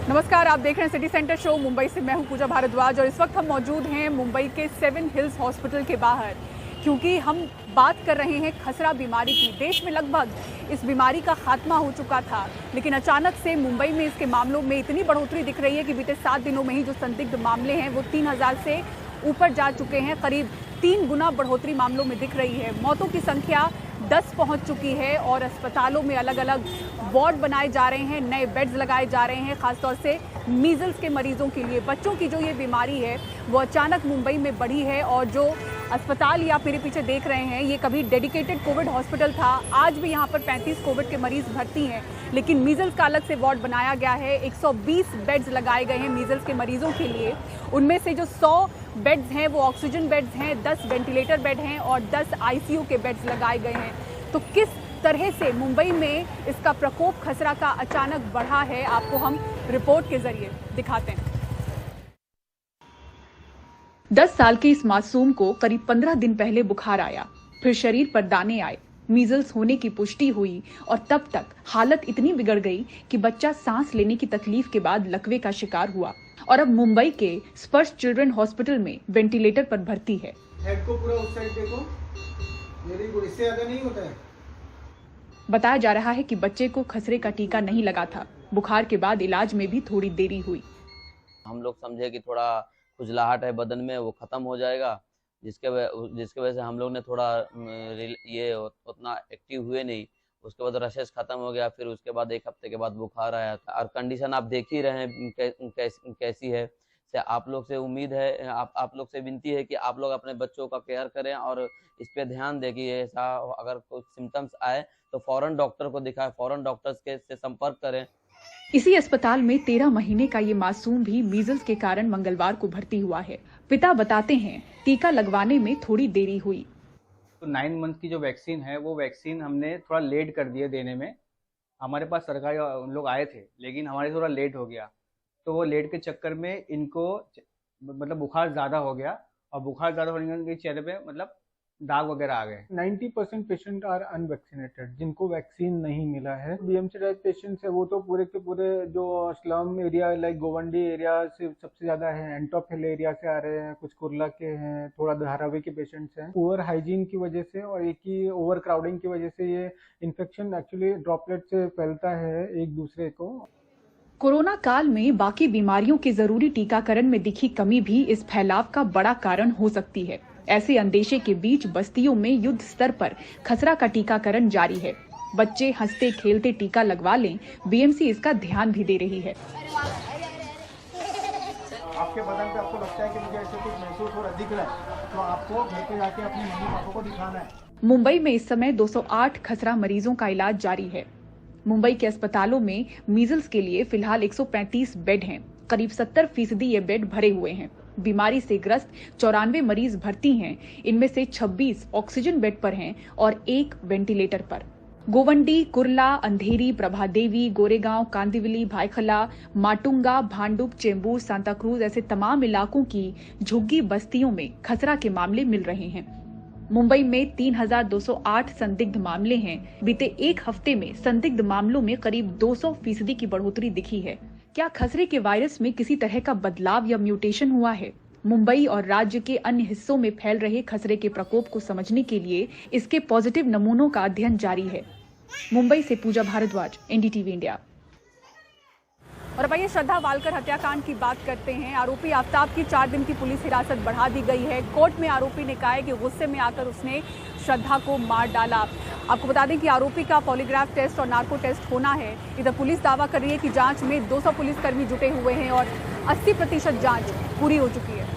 नमस्कार, आप देख रहे हैं सिटी सेंटर शो। मुंबई से मैं हूं पूजा भारद्वाज और इस वक्त हम मौजूद हैं मुंबई के 7 हिल्स हॉस्पिटल के बाहर, क्योंकि हम बात कर रहे हैं खसरा बीमारी की। देश में लगभग इस बीमारी का खात्मा हो चुका था, लेकिन अचानक से मुंबई में इसके मामलों में इतनी बढ़ोतरी दिख रही है कि बीते 7 दिनों में ही जो संदिग्ध मामले हैं वो 3000 से ऊपर जा चुके हैं। करीब 3 गुना बढ़ोतरी मामलों में दिख रही है। मौतों की संख्या 10 पहुंच चुकी है और अस्पतालों में अलग अलग वार्ड बनाए जा रहे हैं, नए बेड्स लगाए जा रहे हैं, खासतौर से मीजल्स के मरीजों के लिए। बच्चों की जो ये बीमारी है वो अचानक मुंबई में बढ़ी है और जो अस्पताल या मेरे पीछे देख रहे हैं ये कभी डेडिकेटेड कोविड हॉस्पिटल था। आज भी यहाँ पर 35 कोविड के मरीज भर्ती हैं, लेकिन मीजल्स का अलग से वार्ड बनाया गया है। 120 बेड्स लगाए गए हैं मीजल्स के मरीजों के लिए। उनमें से जो 100 बेड्स हैं वो ऑक्सीजन बेड्स हैं, 10 वेंटिलेटर बेड हैं और 10 आईसीयू के बेड्स लगाए गए हैं। तो किस तरह से मुंबई में इसका प्रकोप खसरा का अचानक बढ़ा है, आपको हम रिपोर्ट के जरिए दिखाते हैं। 10 साल के इस मासूम को करीब 15 दिन पहले बुखार आया, फिर शरीर पर दाने आए, मीजल्स होने की पुष्टि हुई और तब तक हालत इतनी बिगड़ गई कि बच्चा सांस लेने की तकलीफ के बाद लकवे का शिकार हुआ और अब मुंबई के स्पर्श चिल्ड्रन हॉस्पिटल में वेंटिलेटर पर भर्ती है। हेड को पूरा उस साइड देखो, मेरी को इससे ज्यादा नहीं होता है। बताया जा रहा है कि बच्चे को खसरे का टीका नहीं लगा था। बुखार के बाद इलाज में भी थोड़ी देरी हुई। हम लोग समझे कि थोड़ा खुजलाहट है बदन में, वो खत्म हो जाएगा, जिसके वजह से हम लोग ने थोड़ा ये उतना एक्टिव हुए नहीं। उसके बाद रशेस खत्म हो गया, फिर उसके बाद 1 हफ्ते के बाद बुखार आया और कंडीशन आप देख ही रहे हैं कैसी है। से आप लोग से उम्मीद है, आप लोग से विनती है कि आप लोग अपने बच्चों का केयर करें और इस पे ध्यान दें कि ऐसा अगर कुछ सिम्टम्स आए तो फौरन डॉक्टर को दिखाएं, फौरन डॉक्टर्स के से संपर्क करें। इसी अस्पताल में 13 महीने का ये मासूम भी मीजल्स के कारण मंगलवार को भर्ती हुआ है। पिता बताते हैं टीका लगवाने में थोड़ी देरी हुई। तो 9 मंथ की जो वैक्सीन है वो वैक्सीन हमने थोड़ा लेट कर दिया देने में। हमारे पास सरकारी उन लोग आए थे, लेकिन हमारे थोड़ा लेट हो गया। तो वो लेट के चक्कर में इनको मतलब बुखार ज़्यादा हो गया और बुखार ज़्यादा होने के चेहरे पे मतलब दाग वगैरह आ गए। 90% पेशेंट आर अनवैक्सीनेटेड, जिनको वैक्सीन नहीं मिला है। बीएमसी टाइप पेशेंट्स है वो तो पूरे के पूरे जो slum area like Govandi area से सबसे ज़्यादा है। एंटॉप हिल एरिया से आ रहे हैं, कुछ कुर्ला के हैं, थोड़ा धारावी के पेशेंट्स हैं। पुअर हाइजीन की वजह से और एक ही ओवर क्राउडिंग की वजह से ये इन्फेक्शन एक्चुअली ड्रॉपलेट से फैलता है एक दूसरे को। कोरोना काल में बाकी बीमारियों के जरूरी टीकाकरण में दिखी कमी भी इस फैलाव का बड़ा कारण हो सकती है। ऐसे अंदेशे के बीच बस्तियों में युद्ध स्तर पर खसरा का टीकाकरण जारी है। बच्चे हंसते खेलते टीका लगवा लें, बीएमसी इसका ध्यान भी दे रही है। आपके बदन पे आपको लगता है कि मुझे ऐसे कुछ महसूस हो रहा दिख रहा है, तो आपको घर पे जाके अपने मम्मी पापा को दिखाना है। मुंबई में इस समय 208 खसरा मरीजों का इलाज जारी है। मुंबई के अस्पतालों में मीजल्स के लिए फिलहाल 135 बेड हैं। करीब 70% ये बेड भरे हुए हैं। बीमारी से ग्रस्त 94 मरीज भर्ती हैं। इनमें से 26 ऑक्सीजन बेड पर हैं और 1 वेंटिलेटर पर। गोवंडी, कुर्ला, अंधेरी, प्रभादेवी, गोरेगांव, कांदिवली, भायखला, माटुंगा, भांडुप, चेंबूर, सांताक्रूज ऐसे तमाम इलाकों की झुग्गी बस्तियों में खसरा के मामले मिल रहे हैं। मुंबई में 3208 संदिग्ध मामले हैं। बीते 1 हफ्ते में संदिग्ध मामलों में करीब 200% की बढ़ोतरी दिखी है। क्या खसरे के वायरस में किसी तरह का बदलाव या म्यूटेशन हुआ है? मुंबई और राज्य के अन्य हिस्सों में फैल रहे खसरे के प्रकोप को समझने के लिए इसके पॉजिटिव नमूनों का अध्ययन जारी है। मुंबई से पूजा भारद्वाज, एनडीटीवी इंडिया। और अब आइए श्रद्धा वालकर हत्याकांड की बात करते हैं। आरोपी आफ्ताब की 4 दिन की पुलिस हिरासत बढ़ा दी गई है। कोर्ट में आरोपी ने कहा है कि गुस्से में आकर उसने श्रद्धा को मार डाला। आपको बता दें कि आरोपी का पॉलीग्राफ टेस्ट और नार्को टेस्ट होना है। इधर पुलिस दावा कर रही है कि जांच में 200 पुलिसकर्मी जुटे हुए हैं और 80% जांच पूरी हो चुकी है।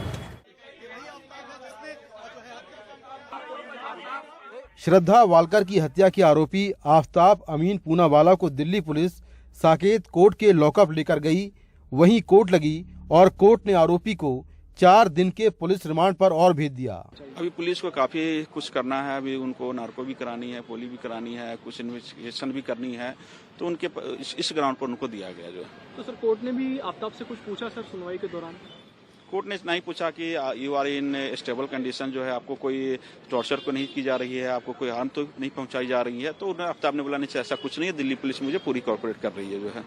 श्रद्धा वालकर की हत्या के आरोपी आफ्ताब अमीन पूनावाला को दिल्ली पुलिस साकेत कोर्ट के लॉकअप लेकर गई। वहीं कोर्ट लगी और कोर्ट ने आरोपी को 4 दिन के पुलिस रिमांड पर और भेज दिया। अभी पुलिस को काफी कुछ करना है। अभी उनको नार्को भी करानी है, पोली भी करानी है, कुछ इन्वेस्टिगेशन भी करनी है, तो उनके इस ग्राउंड पर उनको दिया गया जो है। तो सर कोर्ट ने भी आफ्ताब से कुछ पूछा सर सुनवाई के दौरान? कोर्ट ने नहीं पूछा कि you are in stable condition, जो है आपको कोई टॉर्चर को नहीं की जा रही है, आपको कोई हार्म तो नहीं पहुंचाई जा रही है। तो आफ्ताब ने बोला नहीं, ऐसा कुछ नहीं है, दिल्ली पुलिस मुझे पूरी कोऑपरेट कर रही है जो है।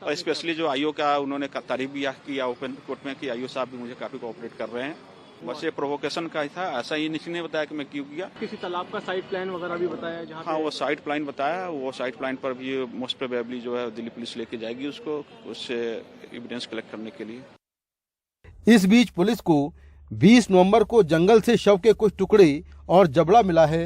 और स्पेशली जो आईओ का उन्होंने तारीफ भी किया ओपन कोर्ट में कि आईओ साहब भी मुझे काफी कोऑपरेट कर रहे हैं। बस ये प्रोवोकेशन का ही था, ऐसा ही किसी ने बताया कि मैं क्यों किया। किसी तालाब का साइड प्लान वगैरह भी बताया जहाँ? हाँ, वो साइड प्लान बताया, वो साइड प्लान पर भी मोस्ट प्रोबेबली जो है दिल्ली पुलिस लेके जाएगी उसको, उससे एविडेंस कलेक्ट करने के लिए। इस बीच पुलिस को 20 नवंबर को जंगल से शव के कुछ टुकड़े और जबड़ा मिला है।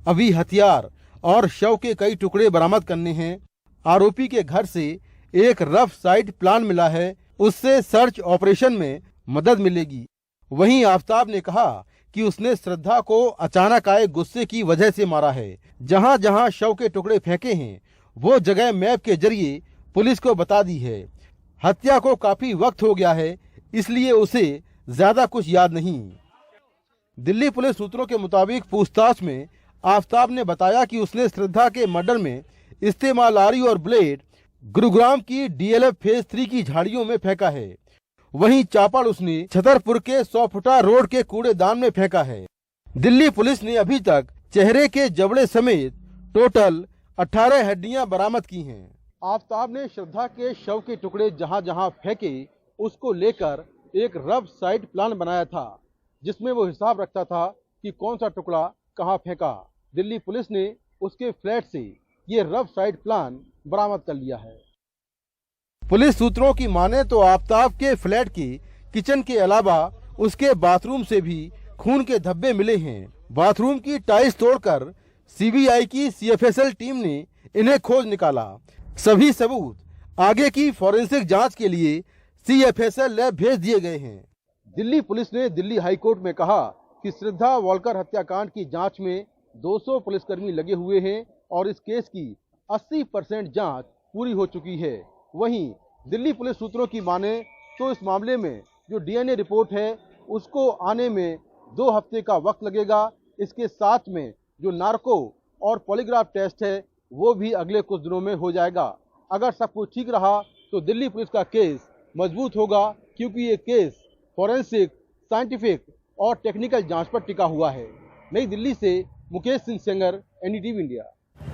अभी हथियार और शव के कई टुकड़े बरामद करने हैं। आरोपी के घर से एक रफ साइड प्लान मिला है, उससे सर्च ऑपरेशन में मदद मिलेगी। वहीं आफ्ताब ने कहा कि उसने श्रद्धा को अचानक आए गुस्से की वजह से मारा है। जहां जहां शव के टुकड़े फेंके हैं वो जगह मैप के जरिए पुलिस को बता दी है। हत्या को काफी वक्त हो गया है, इसलिए उसे ज्यादा कुछ याद नहीं। दिल्ली पुलिस सूत्रों के मुताबिक पूछताछ में आफ्ताब ने बताया कि उसने श्रद्धा के मर्डर में इस्तेमाल आरी और ब्लेड गुरुग्राम की डीएलएफ फेज 3 की झाड़ियों में फेंका है। वहीं चापड़ उसने छतरपुर के 100 फुटा रोड के कूड़ेदान में फेंका है। दिल्ली पुलिस ने अभी तक चेहरे के जबड़े समेत टोटल 18 हड्डियां बरामद की हैं। आफ्ताब ने श्रद्धा के शव के टुकड़े जहां जहां फेंके उसको लेकर एक रफ साइड प्लान बनाया था, जिसमें वो हिसाब रखता था कि कौन सा टुकड़ा कहां फेंका। दिल्ली पुलिस ने उसके फ्लैट से ये रफ साइड प्लान बरामद कर लिया है। पुलिस सूत्रों की माने तो आफ्ताब के फ्लैट के किचन के अलावा उसके बाथरूम से भी खून के धब्बे मिले हैं। बाथरूम की टाइल्स तोड़कर सीबीआई की सीएफएसएल टीम ने इन्हें खोज निकाला। सभी सबूत आगे की फॉरेंसिक जांच के लिए सीएफएसएल लैब भेज दिए गए हैं। दिल्ली पुलिस ने दिल्ली हाई कोर्ट में कहा कि श्रद्धा वॉलकर हत्याकांड की जांच में 200 पुलिसकर्मी लगे हुए हैं और इस केस की 80% जांच पूरी हो चुकी है। वहीं दिल्ली पुलिस सूत्रों की माने तो इस मामले में जो डीएनए रिपोर्ट है उसको आने में 2 हफ्ते का वक्त लगेगा। इसके साथ में जो नार्को और पॉलीग्राफ टेस्ट है वो भी अगले कुछ दिनों में हो जाएगा। अगर सब कुछ ठीक रहा तो दिल्ली पुलिस का केस मजबूत होगा, क्योंकि ये केस फॉरेंसिक, साइंटिफिक और टेक्निकल जांच पर टिका हुआ है। नई दिल्ली से मुकेश सिंह सेंगर, एनडीटीवी इंडिया।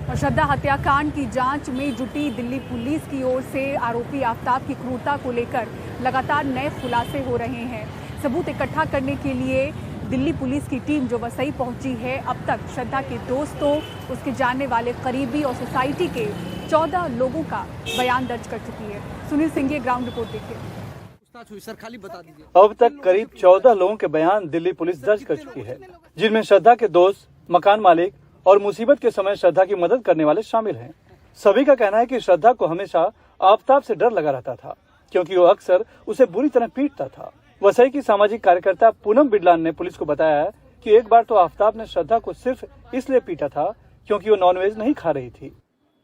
और श्रद्धा हत्याकांड की जांच में जुटी दिल्ली पुलिस की ओर से आरोपी आफ्ताब की क्रूरता को लेकर लगातार नए खुलासे हो रहे हैं। सबूत इकट्ठा करने के लिए दिल्ली पुलिस की टीम जो वसई पहुंची है, अब तक श्रद्धा के दोस्तों, उसके जानने वाले करीबी और सोसाइटी के 14 लोगों का बयान दर्ज कर चुकी है। सुनील सिंह, ग्राउंड रिपोर्ट देखिए। सर खाली बता दीजिए। अब तक करीब 14 लोगों के बयान दिल्ली पुलिस दर्ज कर चुकी है, जिनमें श्रद्धा के दोस्त, मकान मालिक और मुसीबत के समय श्रद्धा की मदद करने वाले शामिल हैं। सभी का कहना है कि श्रद्धा को हमेशा आफ्ताब से डर लगा रहता था, क्योंकि वो अक्सर उसे बुरी तरह पीटता था। वसई की सामाजिक कार्यकर्ता पूनम बिडलान ने पुलिस को बताया कि एक बार तो आफ्ताब ने श्रद्धा को सिर्फ इसलिए पीटा था क्योंकि वो नॉनवेज नहीं खा रही थी।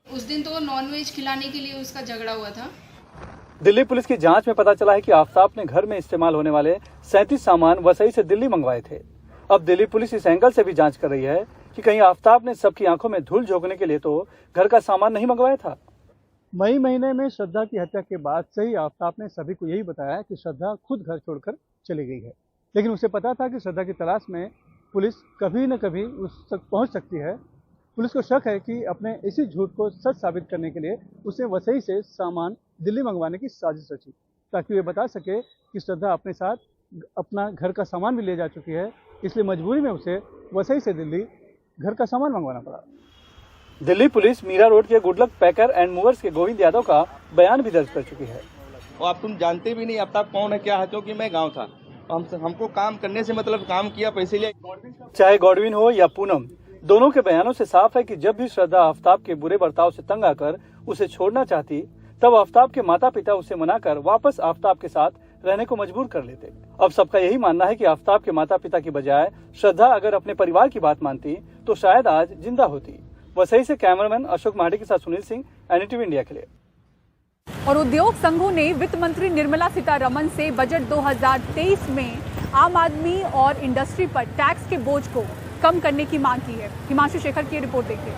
उस दिन तो नॉनवेज खिलाने के लिए उसका झगड़ा हुआ था। दिल्ली पुलिस की जांच में पता चला है कि आफ्ताब ने घर में इस्तेमाल होने वाले 37 सामान वसई से दिल्ली मंगवाए थे। अब दिल्ली पुलिस इस एंगल से भी जांच कर रही है कि कहीं आफ्ताब ने सबकी आंखों में धूल झोंकने के लिए तो घर का सामान नहीं मंगवाया था। मई महीने में श्रद्धा की हत्या के बाद से ही आफ्ताब ने सभी को यही बताया कि श्रद्धा खुद घर छोड़कर चली गई है, लेकिन उसे पता था कि श्रद्धा की तलाश में पुलिस कभी न कभी उस तक पहुंच सकती है। पुलिस को शक है कि अपने इसी झूठ को सच साबित करने के लिए उसने वसई से सामान दिल्ली मंगवाने की साजिश रची, ताकि वे बता सके कि श्रद्धा अपने साथ अपना घर का सामान भी ले जा चुकी है। इसलिए मजबूरी में उसे वसई से दिल्ली घर का सामान मंगवाना पड़ा। दिल्ली पुलिस मीरा रोड के गुडलक पैकर एंड मूवर्स के गोविंद यादव का बयान भी दर्ज कर चुकी है। और आप तुम जानते भी नहीं आफ्ताब कौन है क्या है, क्योंकि मैं गांव था, हमको काम करने से मतलब काम किया पैसे लिए। चाहे गॉडविन हो या पूनम, दोनों के बयानों से साफ है कि जब भी श्रद्धा आफ्ताब के बुरे बर्ताव से तंग आकर उसे छोड़ना चाहती, तब आफ्ताब के माता पिता उसे मनाकर वापस आफ्ताब के साथ रहने को मजबूर कर लेते। अब सबका यही मानना है कि आफ्ताब के माता पिता की बजाय श्रद्धा अगर अपने परिवार की बात मानती तो शायद आज जिंदा होती। वसई से कैमरामैन अशोक मार्डी के साथ सुनील सिंह, एनडीटीवी इंडिया के लिए। और उद्योग संघों ने वित्त मंत्री निर्मला सीतारमण से बजट 2023 में आम आदमी और इंडस्ट्री पर टैक्स के बोझ को कम करने की मांग की है। हिमांशु शेखर की रिपोर्ट देखिए।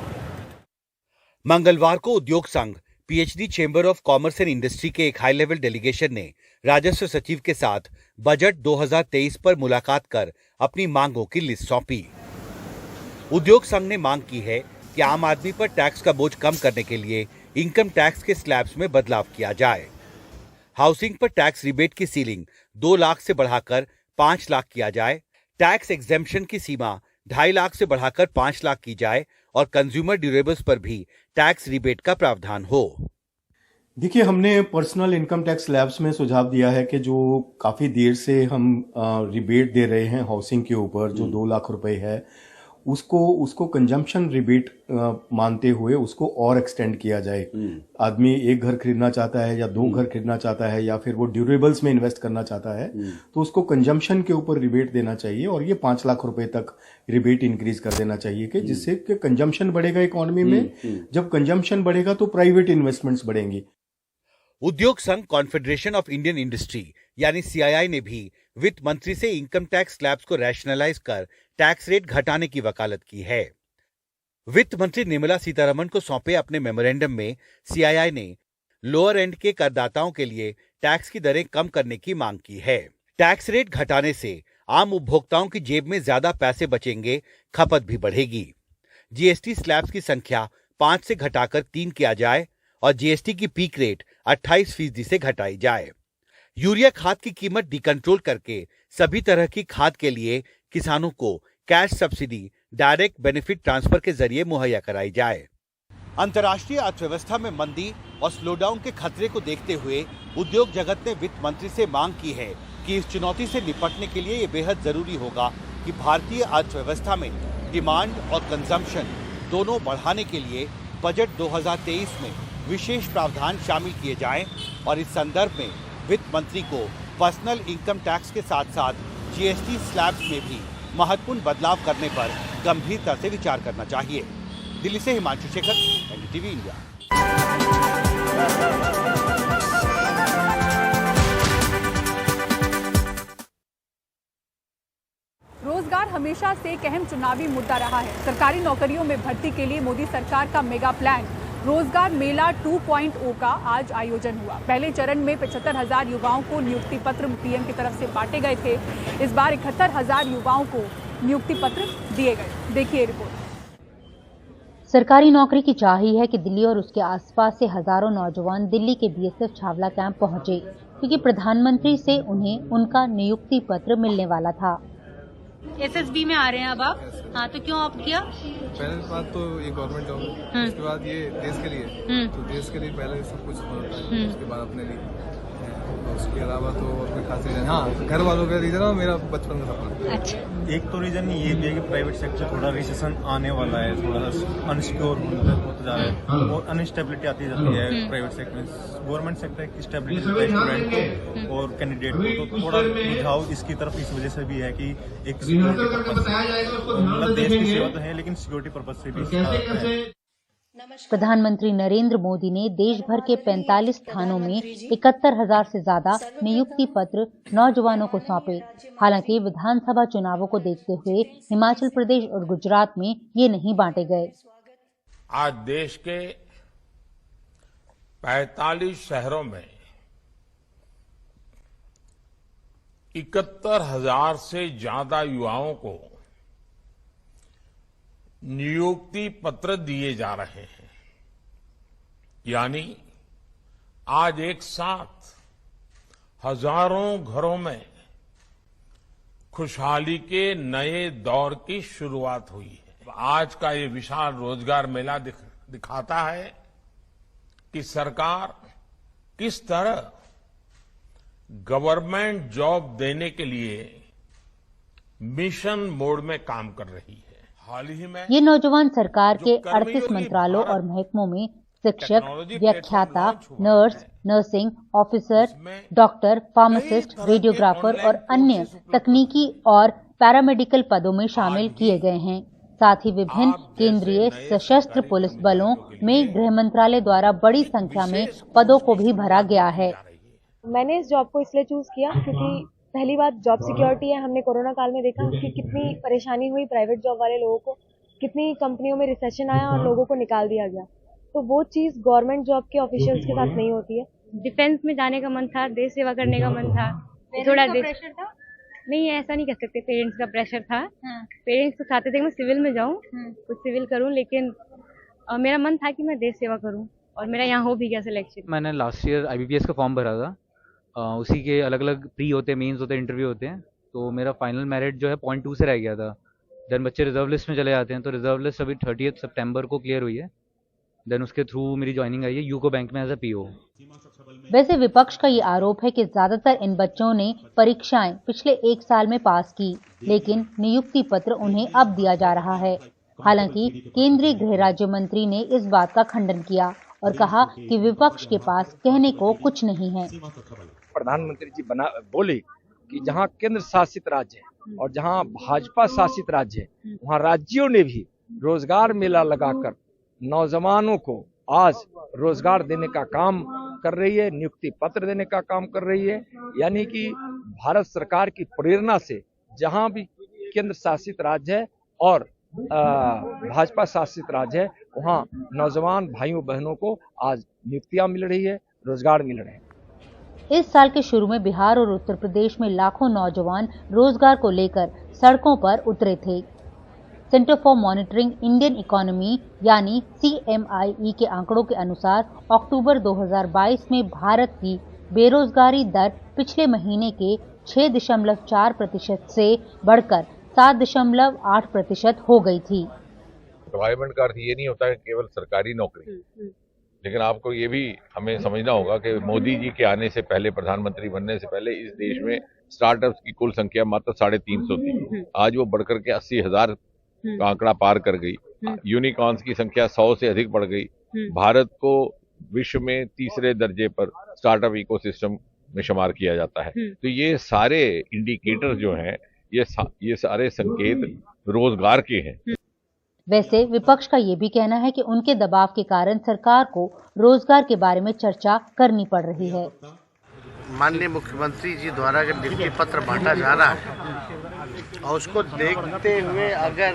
मंगलवार को उद्योग संघ PhD chamber of commerce and industry के एक हाई लेवल डेलीगेशन ने राजस्व सचिव के साथ बजट 2023 पर मुलाकात कर अपनी मांगों की लिस्ट सौंपी। उद्योग संघ ने मांग की है कि आम आदमी पर टैक्स का बोझ कम करने के लिए इनकम टैक्स के स्लैब्स में बदलाव किया जाए। हाउसिंग पर टैक्स रिबेट की सीलिंग 2 लाख से बढ़ाकर 5 लाख किया जाए। टैक्स एग्जेम्पशन की सीमा 2.5 लाख से बढ़ाकर 5 लाख की जाए और कंज्यूमर ड्यूरेबल्स पर भी टैक्स रिबेट का प्रावधान हो। देखिए, हमने पर्सनल इनकम टैक्स स्लैब्स में सुझाव दिया है कि जो काफी देर से हम रिबेट दे रहे हैं हाउसिंग के ऊपर, जो 2 लाख रुपए है, उसको कंजम्पशन रिबेट मानते हुए उसको और एक्सटेंड किया जाए। आदमी एक घर खरीदना चाहता है या 2 घर खरीदना चाहता है या फिर वो ड्यूरेबल्स में इन्वेस्ट करना चाहता है, तो उसको कंजम्पशन के ऊपर रिबेट देना चाहिए और ये 5 लाख रुपए तक रिबेट इंक्रीज कर देना चाहिए कि जिससे कि कंजम्पशन बढ़ेगा इकोनॉमी में। जब कंजम्पशन बढ़ेगा तो प्राइवेट इन्वेस्टमेंट्स बढ़ेंगी। उद्योग संघ कॉन्फेडरेशन ऑफ इंडियन इंडस्ट्री यानी सीआईआई ने भी वित्त मंत्री से इनकम टैक्स स्लैब्स को रैशनलाइज कर टैक्स रेट घटाने की वकालत की है। वित्त मंत्री निर्मला सीतारमण को सौंपे अपने मेमोरेंडम में सीआईआई ने लोअर एंड के करदाताओं के लिए टैक्स की दरें कम करने की मांग की है। टैक्स रेट घटाने से आम उपभोक्ताओं की जेब में ज्यादा पैसे बचेंगे, खपत भी बढ़ेगी। जीएसटी स्लैब्स की संख्या 5 से घटाकर 3 किया जाए और जीएसटी की पीक रेट 28% से घटाई जाए। यूरिया खाद की कीमत डिकंट्रोल करके सभी तरह की खाद के लिए किसानों को cash subsidy direct benefit transfer के जरिए मुहैया कराई जाए। अंतर्राष्ट्रीय अर्थव्यवस्था में मंदी और स्लोडाउन के खतरे को देखते हुए उद्योग जगत ने वित्त मंत्री से मांग की है कि इस चुनौती से निपटने के लिए ये बेहद जरूरी होगा कि भारतीय अर्थव्यवस्था में डिमांड और कंजम्पशन दोनों बढ़ाने के लिए बजट 2023 में विशेष प्रावधान शामिल किए जाएं और इस संदर्भ में वित्त मंत्री को पर्सनल इनकम टैक्स के साथ साथ जीएसटी स्लैब्स में भी महत्वपूर्ण बदलाव करने पर गंभीरता से विचार करना चाहिए। दिल्ली से हिमांशु शेखर, एनडीटीवी इंडिया। रोजगार हमेशा से एक अहम चुनावी मुद्दा रहा है। सरकारी नौकरियों में भर्ती के लिए मोदी सरकार का मेगा प्लान रोजगार मेला 2.0 का आज आयोजन हुआ। पहले चरण में 75,000 युवाओं को नियुक्ति पत्र पीएम की तरफ से बांटे गए थे। इस बार 71,000 युवाओं को नियुक्ति पत्र दिए गए। देखिए रिपोर्ट। सरकारी नौकरी की चाह ही है कि दिल्ली और उसके आसपास से हजारों नौजवान दिल्ली के बीएसएफ छावला कैंप पहुंचे, क्योंकि प्रधानमंत्री से उन्हें उनका नियुक्ति पत्र मिलने वाला था। एसएसबी में आ रहे हैं अब आप? हाँ, तो क्यों ऑप्ट किया? पहले बात तो ये गवर्नमेंट जॉब है, उसके बाद ये देश के लिए, तो देश के लिए पहले सब कुछ होता है, उसके बाद अपने लिए। उसके अलावा तो कोई खास रीजन, हाँ, घर वालों का रीजन है, मेरा बचपन का सपना। अच्छा, एक तो रीजन ये भी है कि प्राइवेट सेक्टर थोड़ा रिसेशन आने वाला है, थोड़ा सा अनसिक्योर होता जा रहा है और अनस्टेबिलिटी आती जाती है प्राइवेट सेक्टर में। गवर्नमेंट सेक्टर की स्टेबिलिटी स्टूडेंट को और कैंडिडेट को तो थोड़ा रुझाव इसकी तरफ इस वजह से भी है कि एक सिक्योरिटी पर्पज, मतलब देश की सेवा तो है लेकिन सिक्योरिटी पर्पज से भी। प्रधानमंत्री नरेंद्र मोदी ने देश भर के 45 थानों में 71,000 से ज्यादा नियुक्ति पत्र नौजवानों को सौंपे। हालांकि विधानसभा चुनावों को देखते हुए हिमाचल प्रदेश और गुजरात में ये नहीं बांटे गए। आज देश के 45 शहरों में 71,000 से ज्यादा युवाओं को नियुक्ति पत्र दिए जा रहे हैं। यानी आज एक साथ हजारों घरों में खुशहाली के नए दौर की शुरुआत हुई है। आज का ये विशाल रोजगार मेला दिखाता है कि सरकार किस तरह गवर्नमेंट जॉब देने के लिए मिशन मोड में काम कर रही है। हाल ही में ये नौजवान सरकार के 38 मंत्रालयों और महकमों में शिक्षक, व्याख्याता, nurse, nursing officer, doctor, pharmacist, radiographer और अन्य तकनीकी और पैरामेडिकल पदों में शामिल किए गए हैं। साथ ही विभिन्न केंद्रीय सशस्त्र पुलिस बलों में गृह मंत्रालय द्वारा बड़ी संख्या में पदों को भी भरा गया है। मैंने इस जॉब को इसलिए चूज किया क्योंकि पहली बात जॉब सिक्योरिटी है। हमने कोरोना काल में देखा कि कितनी परेशानी हुई प्राइवेट जॉब वाले लोगों को, कितनी कंपनियों में रिसेशन आया और लोगों को निकाल दिया गया। तो वो चीज़ गवर्नमेंट जॉब के ऑफिशियल्स के साथ नहीं होती है। डिफेंस में जाने का मन था, देश सेवा करने का मन था, थोड़ा प्रेशर था। नहीं, ऐसा नहीं कह सकते, पेरेंट्स का प्रेशर था। पेरेंट्स तो चाहते थे कि मैं सिविल में जाऊं, कुछ सिविल करूं, लेकिन मेरा मन था कि मैं देश सेवा करूं और मेरा यहाँ हो भी गया सिलेक्शन। मैंने लास्ट ईयर IBPS का फॉर्म भरा था, उसी के अलग अलग प्री होते हैं, मेंस होते हैं, इंटरव्यू होते हैं, तो मेरा फाइनल मेरिट जो है 0.2 से रह गया था। देन बच्चे रिजर्व लिस्ट में चले जाते हैं, तो रिजर्व लिस्ट अभी 30 सितंबर को क्लियर हुई है। देन उसके थ्रू मेरी ज्वाइनिंग आई है यूको बैंक में एज अ PO। वैसे विपक्ष का ये आरोप है कि ज्यादातर इन बच्चों ने परीक्षाएं पिछले 1 साल में पास की, लेकिन नियुक्ति पत्र उन्हें अब दिया जा रहा है। हालांकि केंद्रीय गृह राज्य मंत्री ने इस बात का खंडन किया और कहा कि विपक्ष के पास कहने को कुछ नहीं है। प्रधानमंत्री जी बोले कि जहां केंद्र शासित राज्य है और जहां भाजपा शासित राज्य है, वहां राज्यों ने भी रोजगार मेला लगाकर नौजवानों को आज रोजगार देने का काम कर रही है, नियुक्ति पत्र देने का काम कर रही है। यानी कि भारत सरकार की प्रेरणा से जहां भी केंद्र शासित राज्य है और भाजपा शासित राज्य है, वहां नौजवान भाइयों बहनों को आज नियुक्तियां मिल रही है, रोजगार मिल रहे हैं। इस साल के शुरू में बिहार और उत्तर प्रदेश में लाखों नौजवान रोजगार को लेकर सड़कों पर उतरे थे। Centre for monitoring Indian economy यानी CMIE के आंकड़ों के अनुसार अक्टूबर 2022 में भारत की बेरोजगारी दर पिछले महीने के 6.4% से बढ़कर 7.8% हो गई थी। एम्प्लॉयमेंट का अर्थ ये नहीं होता है केवल सरकारी नौकरी, लेकिन आपको ये भी हमें समझना होगा कि मोदी जी के आने से पहले, प्रधानमंत्री बनने से पहले इस देश में स्टार्टअप्स की कुल संख्या मात्र 350 थी। आज वो बढ़कर के 80,000 का आंकड़ा पार कर गई। यूनिकॉर्न्स की संख्या 100 से अधिक बढ़ गई। भारत को विश्व में तीसरे दर्जे पर स्टार्टअप इकोसिस्टम में शुमार किया जाता है। तो ये सारे इंडिकेटर जो हैं, ये सारे संकेत रोजगार के हैं। वैसे विपक्ष का ये भी कहना है कि उनके दबाव के कारण सरकार को रोजगार के बारे में चर्चा करनी पड़ रही है। माननीय मुख्यमंत्री जी द्वारा अगर नियुक्ति पत्र बांटा जा रहा है और उसको देखते हुए अगर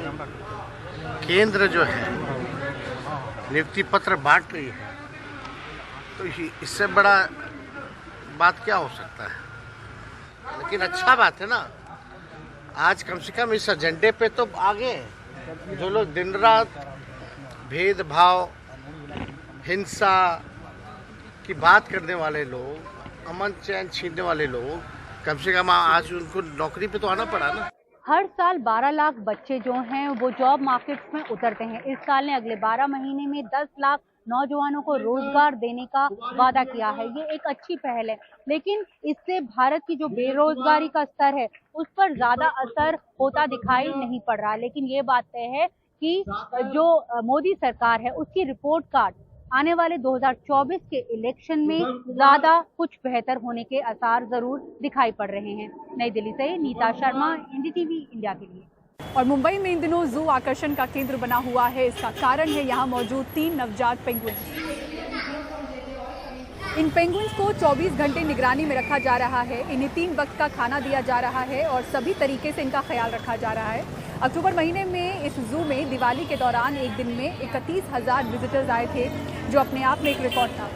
केंद्र जो है नियुक्ति पत्र बांट रही है, तो इससे बड़ा बात क्या हो सकता है। लेकिन अच्छा बात है ना, आज कम से कम इस एजेंडे पे तो आगे जो लोग दिन रात भेदभाव, हिंसा की बात करने वाले लोग, अमन चैन छीनने वाले लोग, कम से कम आज उनको नौकरी पे तो आना पड़ा ना। हर साल 12 लाख बच्चे जो हैं वो जॉब मार्केट्स में उतरते हैं। इस साल ने अगले 12 महीने में 10 लाख नौजवानों को रोजगार देने का वादा किया है। ये एक अच्छी पहल है, लेकिन इससे भारत की जो बेरोजगारी का स्तर है उस पर ज्यादा असर होता दिखाई नहीं पड़ रहा। लेकिन ये बात तय है कि जो मोदी सरकार है उसकी रिपोर्ट कार्ड आने वाले 2024 के इलेक्शन में ज्यादा कुछ बेहतर होने के आसार जरूर दिखाई पड़ रहे हैं। नई दिल्ली से नीता शर्मा, NDTV इंडिया के लिए। और मुंबई में इन दिनों जू आकर्षण का केंद्र बना हुआ है। इसका कारण है यहाँ मौजूद 3 नवजात पेंगुइन्स। इन पेंगुइन्स को 24 घंटे निगरानी में रखा जा रहा है। इन्हें 3 वक्त का खाना दिया जा रहा है और सभी तरीके से इनका ख्याल रखा जा रहा है। अक्टूबर महीने में इस जू में दिवाली के दौरान एक दिन में 31,000 विजिटर्स आए थे, जो अपने आप में एक रिकॉर्ड था।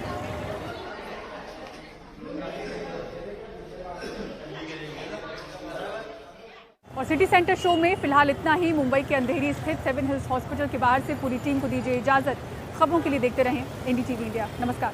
और सिटी सेंटर शो में फिलहाल इतना ही। मुंबई के अंधेरी स्थित 7 हिल्स हॉस्पिटल के बाहर से पूरी टीम को दीजिए इजाजत। खबरों के लिए देखते रहें NDTV इंडिया। नमस्कार।